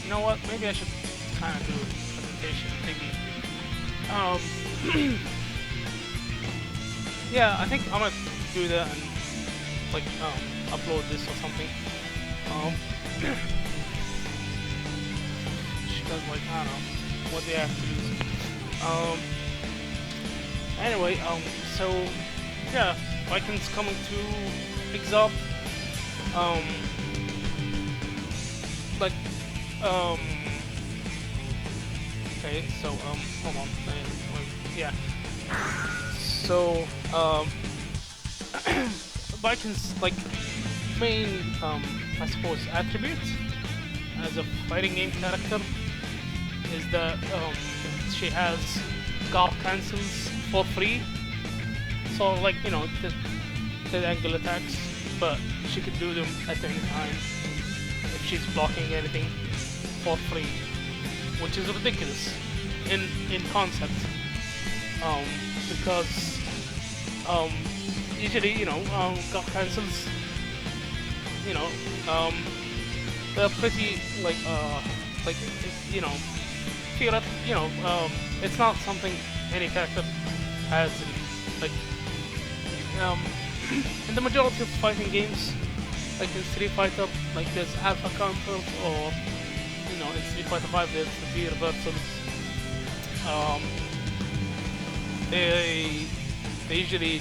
You know what? Maybe I should kind of do a presentation thingy. Yeah, I think I'm gonna do that and like upload this or something. Um, because like I don't know what they have to lose. Um, anyway, so yeah, Vikings coming to Exalt. Um, like um, okay, so hold on, yeah. So Vikings like main I suppose attributes as a fighting game character is that she has guard cancels for free. So like the angle attacks, but she can do them at any time if she's blocking anything for free, which is ridiculous in concept. Um, because um, usually guard cancels, you know, um, they're pretty like you know feel it, it's not something any character has like um, in the majority of fighting games, like in Street Fighter, like there's alpha counters, or in Street Fighter 5 there's the V reversals. Um, they usually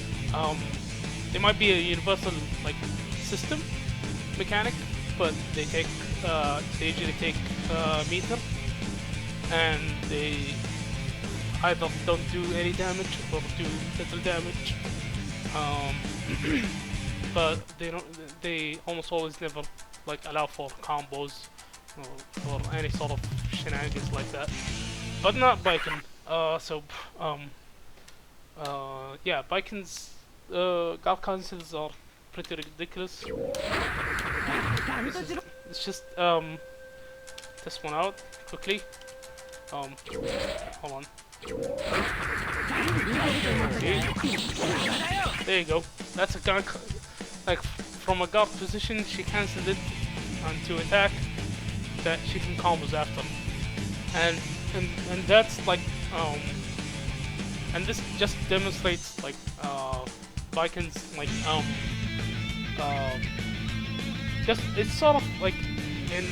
they might be a universal like system mechanic, but they usually take meter, and they either don't do any damage or do little damage. Um, but they don't. They almost always never like allow for combos or any sort of shenanigans like that. But not Baiken. Um, yeah, Baiken's guard cancels are pretty ridiculous. Let's just test one out quickly. Hold on. There you go. That's a guard. Like from a guard position, she cancelled it onto attack that she can combos after, and that's like and this just demonstrates like Vikings like uh, just it's sort of like in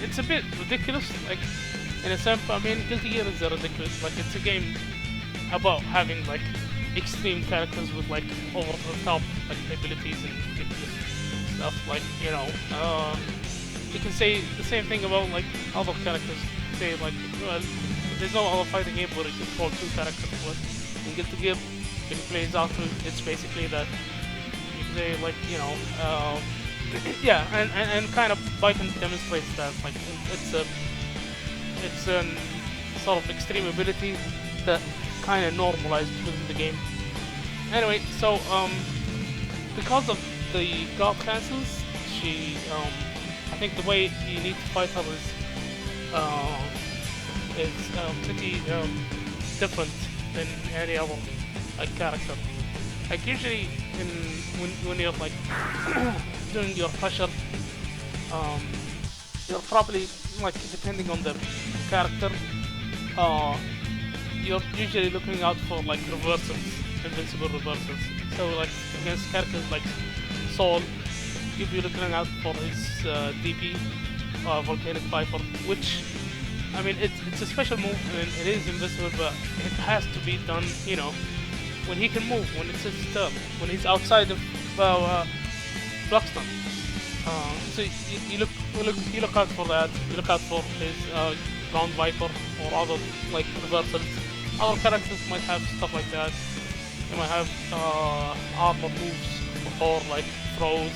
it's a bit ridiculous like in a sense. I mean, Guilty Gear is ridiculous. Like it's a game about having like extreme characters with like over the top like abilities and ridiculous stuff. Like you can say the same thing about like other characters. Say like well, there's no other fighting game where you control two characters. But in Guilty Gear, if you play Zato, it's basically that you can say like yeah, and kind of Baiken demonstrates that like it's a sort of extreme ability that kind of normalized within the game. Anyway, so because of the guard cancels, she I think the way you need to fight her is pretty different than any other like character. Like usually when you're like doing your pressure, you're probably like depending on the character, you're usually looking out for like reversals, invincible reversals. So like against characters like Soul, you'll be looking out for his DP, Volcanic Viper, which I mean it's a special move and it is invincible, but it has to be done, when he can move, when it's his turn, when he's outside of block stun. So you look out for that. You look out for his ground viper or other like reversals. Other characters might have stuff like that. They might have armor moves or like throws.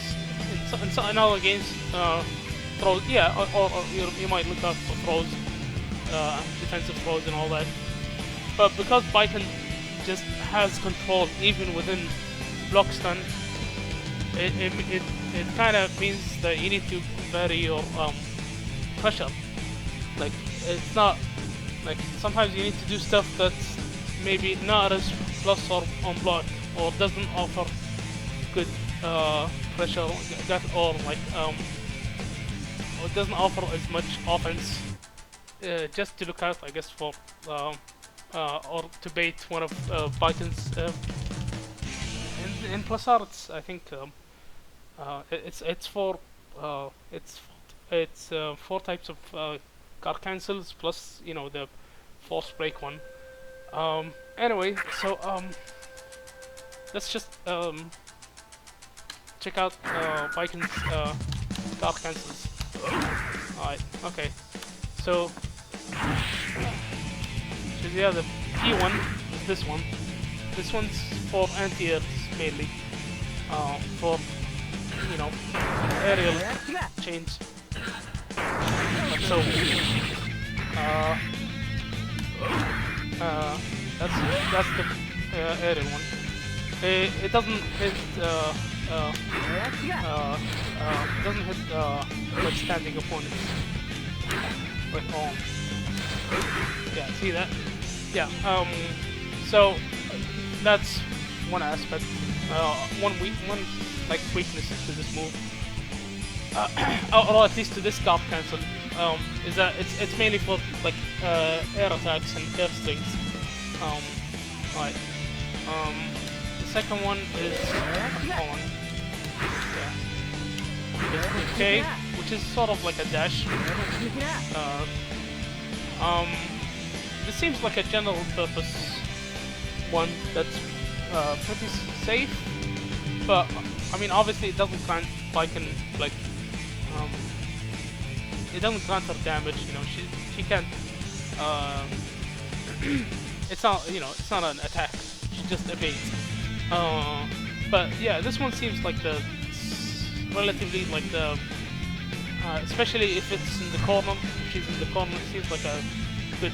In other games, throws. Yeah, or you might look out for throws, defensive throws and all that. But because Baiken just has control even within block stun, it kind of means that you need to vary your pressure. Like it's not like sometimes you need to do stuff that's maybe not as plus or on block or doesn't offer good pressure that or like it doesn't offer as much offense. Just to look out, I guess, for or to bait one of Baiken's in plus arts. I think it's for it's 4 types of guard cancels plus the force break one. Anyway, so let's just check out Baiken's guard cancels. Alright, okay. So yeah, the P1 is this one. This one's for anti-airs mainly. For aerial change. So that's the aerial one. It doesn't hit like standing opponents. Wait, yeah, see that? Yeah. So that's one aspect. One weakness to this move. Or at least to this guard cancel. Is that it's mainly for like air attacks and air strings. Right. The second one is K, which is sort of like a dash. This seems like a general purpose one that's pretty safe, but I mean obviously it doesn't grant Baiken like it doesn't grant her damage. She can't. It's not it's not an attack. She just evades. But yeah, this one seems like the relatively like the especially if it's in the corner. If she's in the corner, it seems like a good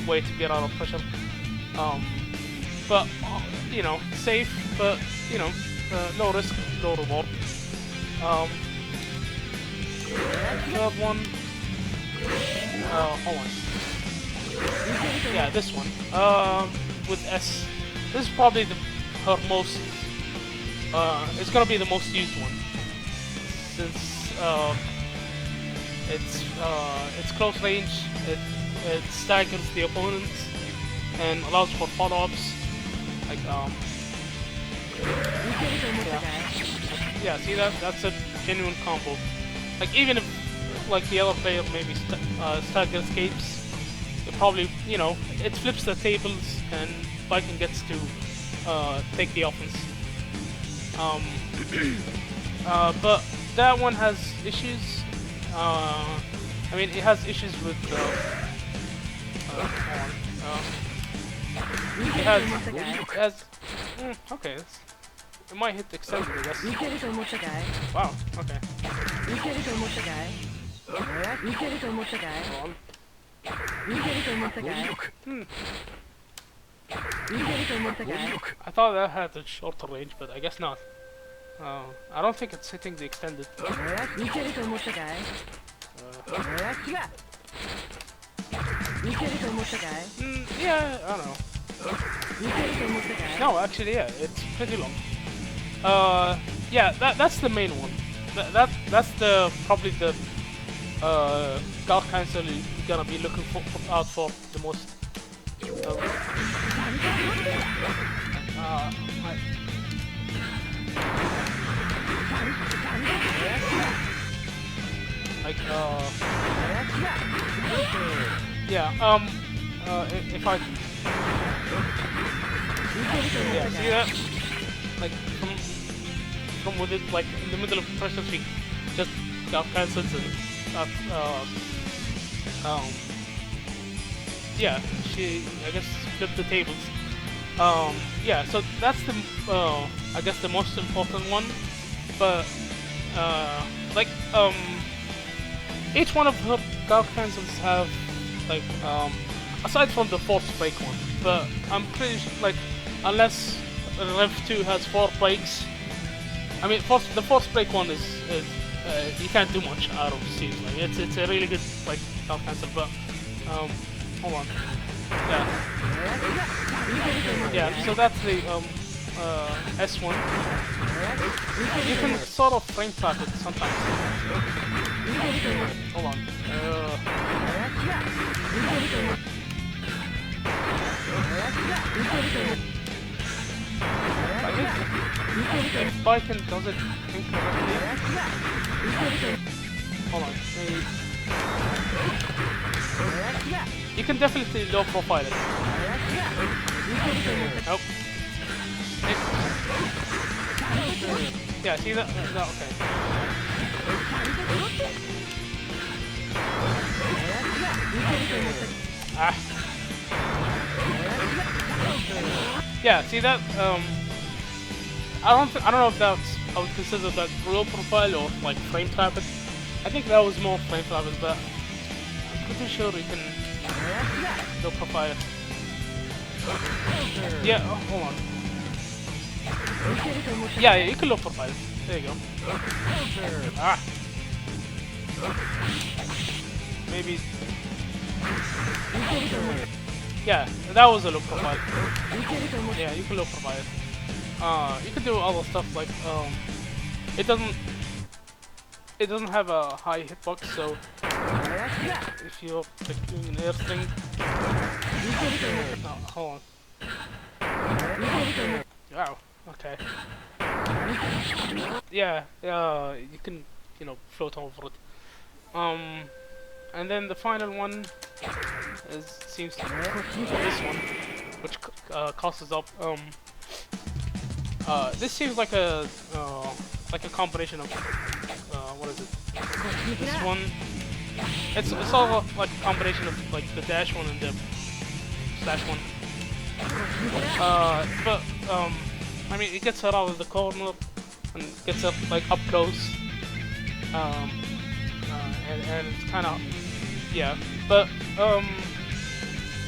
way to get out of pressure. But safe, but low risk, low reward. Third one. Hold on. Yeah, this one. With S. This is probably her most. It's gonna be the most used one, since it's close range. It staggers the opponents and allows for follow-ups. Like yeah, see that? That's a genuine combo. Like even if like the other player maybe stagger escapes, it probably it flips the tables and Baiken gets to take the offense. But that one has issues. I mean, it has issues with. It has. Okay, it might hit extended, I guess. Wow. Okay. Hold on. I thought that had a shorter range, but I guess not. I don't think it's hitting the extended. Yeah, I don't know. No, actually, yeah, it's pretty long. Yeah, that's the main one. That's the probably the guard cancel you're gonna be looking out for the most. Like yeah, if I yeah, see that? Like from within, like in the middle of pressure, she just got cancels and yeah, she I guess flipped the tables. Yeah, so that's the I guess the most important one, but like each one of her guard cancels have like aside from the force break one, but I'm pretty sure, like unless Rev 2 has 4 breaks, I mean the force break one is you can't do much out of Siege. Like it's a really good like guard cancel, but hold on. Yeah, so that's the S1. You can sort of frame trap it sometimes. Hold on. I think if Baiken does it incorrectly. Hold on. Maybe. You can definitely low profile it. Nope. Yeah, see that? No, okay. Ah. Yeah, see that? I don't know if that's, I would consider that real profile or like frame trap it. I think that was more frame trap it, but I'm pretty sure you can low profile it. Yeah, oh, hold on. Yeah, you can low profile it. There you go. Ah. Maybe. Yeah, that was a low profile. Yeah, you can low profile it. You can do other stuff like it doesn't have a high hitbox, so if you're like doing an air thing. Oh, hold on. Wow. Okay. Yeah. You can, you know, float over it. And then the final one seems to be this one, which costs up. This seems like a combination of what is it? This one. It's all like a combination of like the dash one and the slash one. But I mean, it gets her out of the corner and gets her like up close. And it's kind of, yeah, but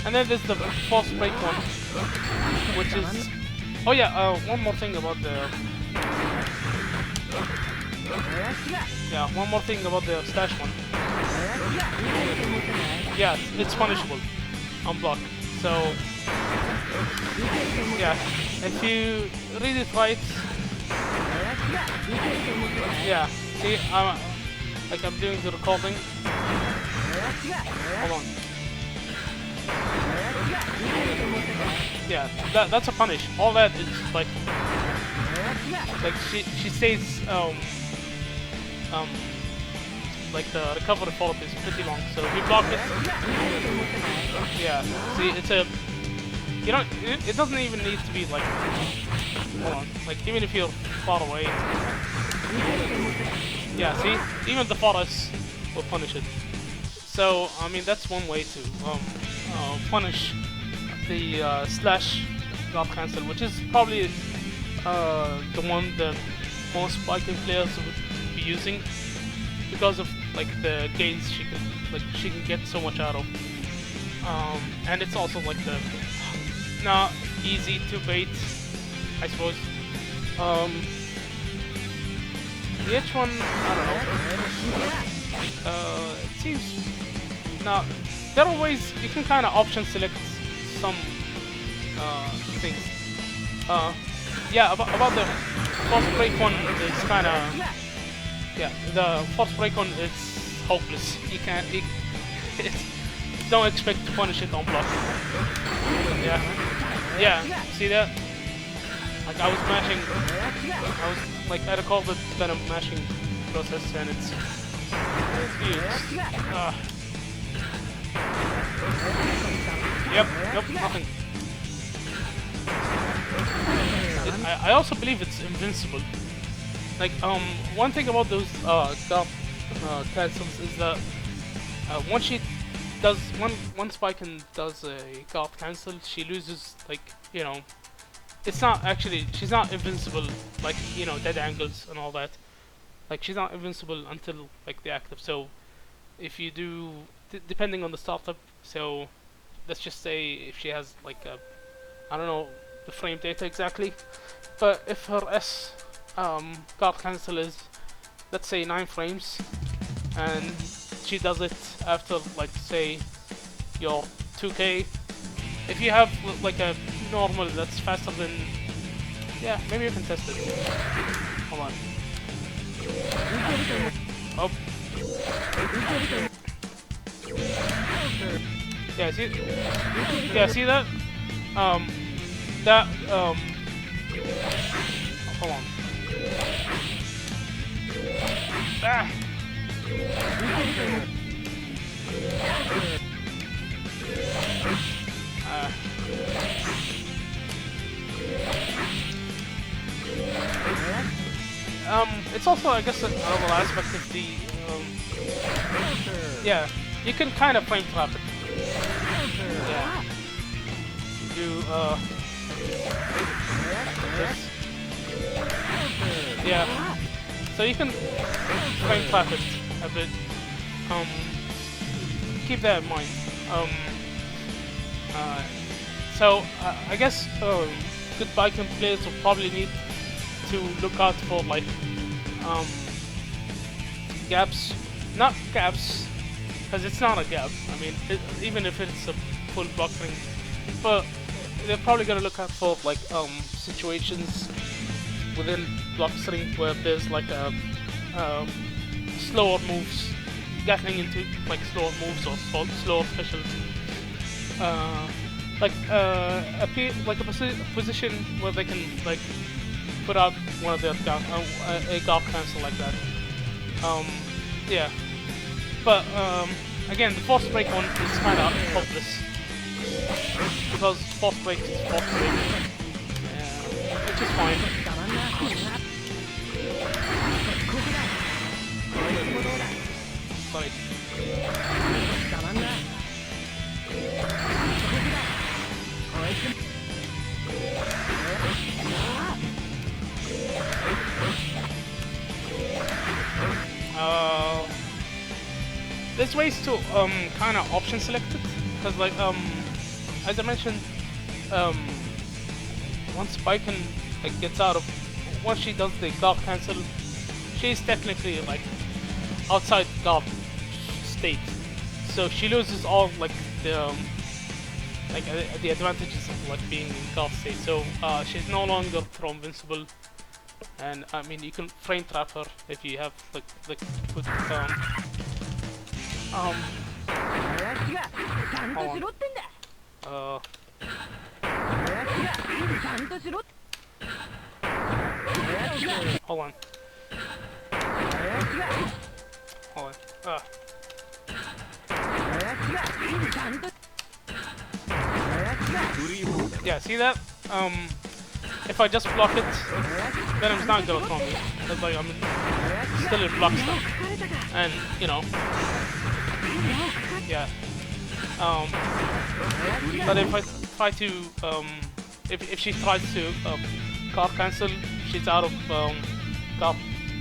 and then there's the false break one, which is, oh yeah, one more thing about the stash one. Yeah, it's punishable on block. So yeah, if you read it right, yeah, see, like I'm doing the recording. Hold on. Yeah, that's a punish. All that is like she says like the recovery follow-up is pretty long, so if you block it, yeah. See, it's a, you don't, it doesn't even need to be like, hold on, like even if you're far away. Yeah, see? Even the forest will punish it. So, I mean, that's one way to punish the slash guard cancel, which is probably the one that most Baiken players would be using because of like the gains she can get so much out of. And it's also like the not easy to bait, I suppose. The H one, I don't know. It seems now there are ways you can kind of option select some things. Yeah, about the force break one, it's kind of, yeah, the force break one, it's hopeless. You can't, don't expect to punish it on block. Yeah, see that? Like I was mashing, I recall the venom mashing process and it's huge. Yep, nothing. I also believe it's invincible. Like one thing about those guard cancels is that once Baiken does a guard cancel, she loses, like, you know, it's not actually, she's not invincible, like, you know, dead angles and all that. Like, she's not invincible until like the active. So if you do, depending on the startup, so let's just say if she has like a, I don't know the frame data exactly, but if her S guard cancel is, let's say, 9 frames, and she does it after, like, say your 2K, if you have like a normal that's faster than, yeah, maybe you can test it. Hold on. Oh, Yeah, see? Yeah, see that? That, hold on. Ah! It's also, I guess, another aspect of the, yeah, you can kind of frame trap it. Yeah. You, this. Yeah. So you can frame trap it a bit. Keep that in mind. So, I guess, good Baiken players will probably need to look out for, like, gaps. Not gaps, because it's not a gap. I mean, even if it's a full block ring. But they're probably gonna look out for, like, situations within block string where there's, like, slower moves, getting into, like, slower moves or slower specials. Like a position where they can, like, put out one of their a golf cancel like that. Yeah. But again, the force break one is kind of hopeless because force break is force break, which is fine. Sorry. There's ways to kind of option select it, because, like, as I mentioned, once Baiken, like, gets out of, once she does the golf cancel, she's technically, like, outside golf state, so she loses all, like, the the advantages of, like, being in golf state. So she's no longer throw invincible, and I mean, you can frame trap her if you have, like put hold on. Hold on. Hold on. Yeah, see that? If I just block it, then it's not gonna throw me. It's like I'm still in block stuff. And, you know. Yeah. But if I try to, if she tries to guard cancel, she's out of guard,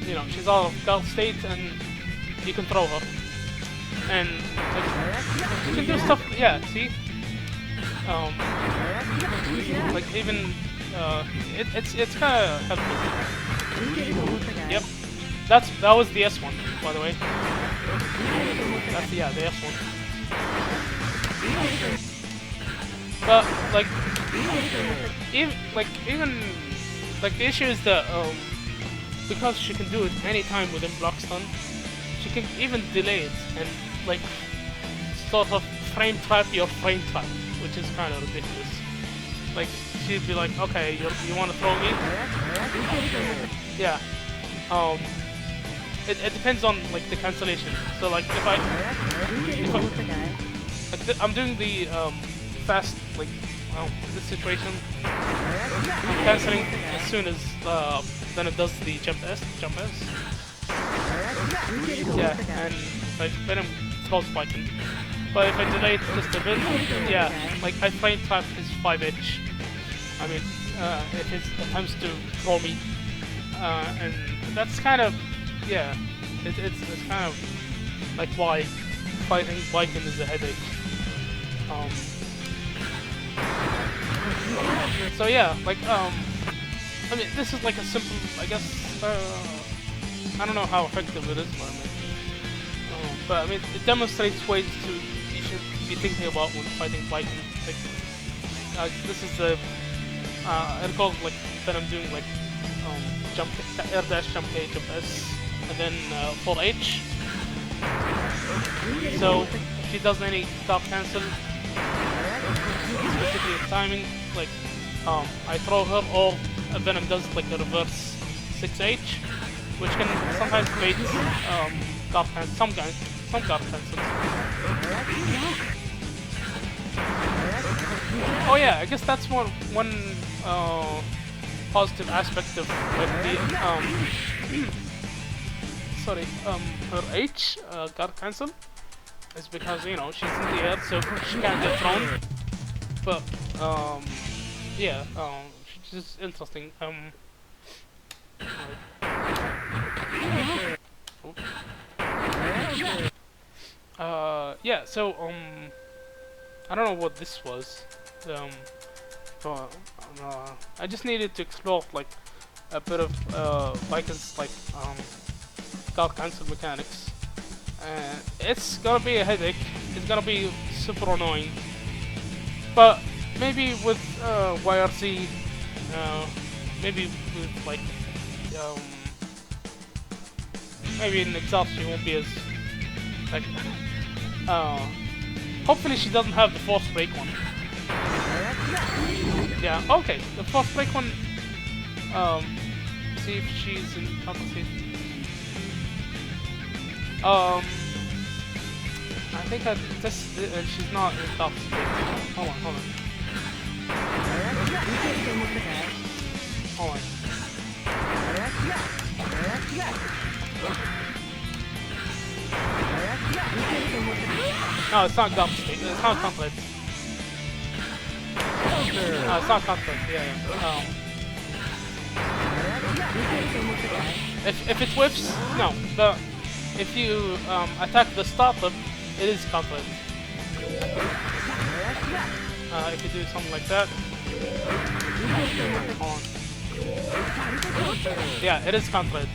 you know, she's out of guard state, and you can throw her. And like, you can do stuff, yeah, see? Like, even it's kind of helpful. Yep, that was the S1, by the way. That's the S1. But like even the issue is that because she can do it anytime within block stun, she can even delay it and, like, sort of frame trap your frame trap, which is kind of ridiculous. Like, she'd be like, okay, you want to throw me? Yeah. It depends on, like, the cancellation. So, like, if I'm doing the fast, like, this situation, I'm cancelling as soon as then it does the jump S. Yeah, and, like, Venom throws Baiken. But if I delay it just a bit, yeah, like, I frame trap his 5H. I mean, if his attempts to throw me, and that's kind of, yeah, it's kind of like why fighting Baiken is a headache. So yeah, like, I mean, this is like a simple, I guess, I don't know how effective it is, but I mean, it demonstrates ways you should be thinking about when fighting Baiken. Like, this is the, I recall, like, that I'm doing, like, jump, air dash, jump A, jump S, and then 4H, So if she does any stop cancel, specifically the timing, like I throw her, or Venom does like a reverse 6H, which can sometimes bait guard cancel, some guard cancels. Oh yeah, I guess that's one positive aspect of like the sorry, her H guard cancel is because you know she's in the air, so she can't get thrown. But yeah, she's just interesting. Yeah. So I don't know what this was. But I just needed to explore like a bit of Baiken's like guard cancel mechanics. It's gonna be a headache. It's gonna be super annoying. But maybe with YRC, maybe with like um, maybe in exhaust she won't be as like. Hopefully she doesn't have the force break one. Yeah. Okay. The force break one. See if she's in compensated. I think she's not in top state. Hold on. Hold on. No, it's not top state. It's not conflict. No, it's not conflict. Yeah. If it whiffs, no. But if you attack the startup, it is conflict. If you do something like that. Hold on. Yeah, it is conflict.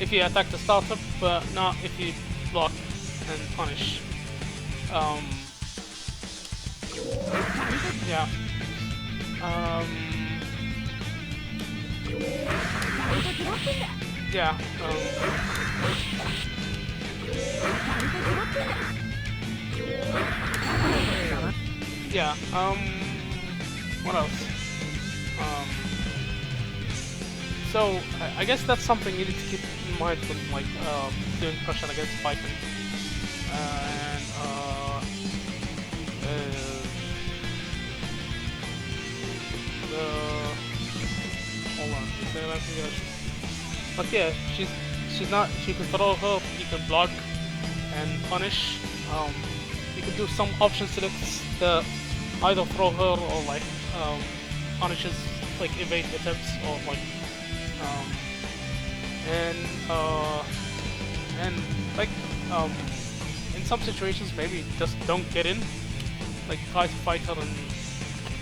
If you attack the startup, but not if you block and punish. Yeah. Yeah. Yeah. What else? So I guess that's something you need to keep in mind when like doing pressure against Baiken. And hold on, is there anything else? But yeah, she can throw her, you can block and punish. You can do some option selects that either throw her or like punishes like evade attempts or like and like in some situations maybe just don't get in, like try to fight her and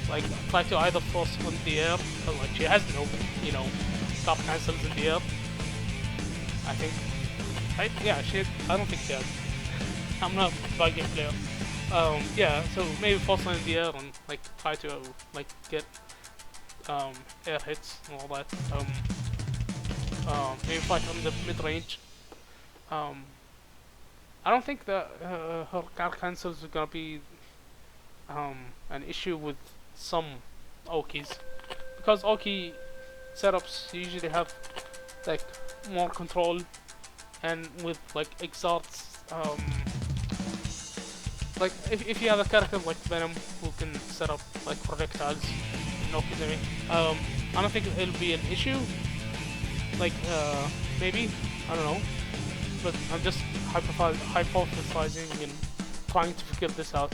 like try to either force her in the air, or like she has no, you know, stop cancels in the air. I think, right? Yeah, I don't think she has. I'm not a bad game player. Yeah, so maybe force her in the air and like try to like get air hits and all that. Maybe fight her in the mid range. I don't think that her guard cancels are gonna be an issue with some Okis, because Oki setups usually have like more control, and with like exalts, like if you have a character like Venom who can set up like projectiles in Okizumi, I don't think it'll be an issue. Like maybe, I don't know, but I'm just hypothesizing and trying to figure this out.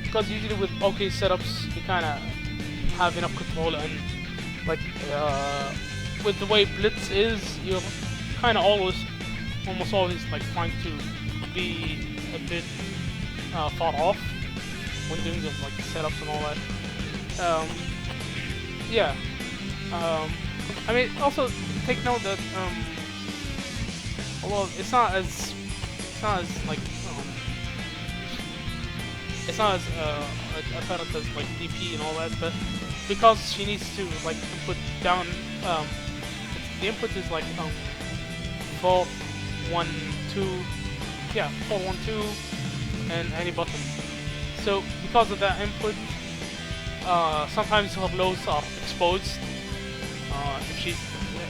Because usually with OK setups, you kind of have enough control, and like with the way Blitz is, you're kind of almost always like trying to be a bit far off when doing the like setups and all that. Yeah. I mean, also take note that although it's not as like it's not as apparent as like DP and all that, but because she needs to like input down, the input is like 4 412, yeah, 412, and any button. So because of that input, sometimes her lows are exposed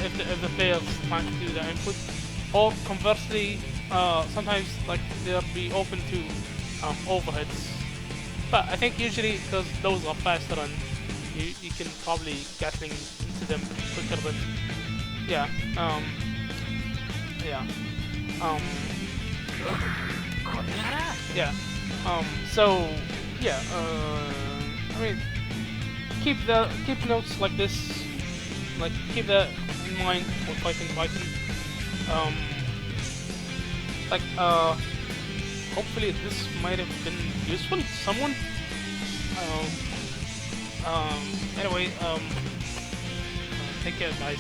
if the player is trying to do the input, or conversely, sometimes like they'll be open to overheads. But I think usually because those are faster and you can probably gatling into them quicker than yeah yeah um yeah so yeah I mean keep notes like this, like keep that in mind when fighting Baiken. Um, like hopefully this might have been useful to someone. Anyway, take care, guys.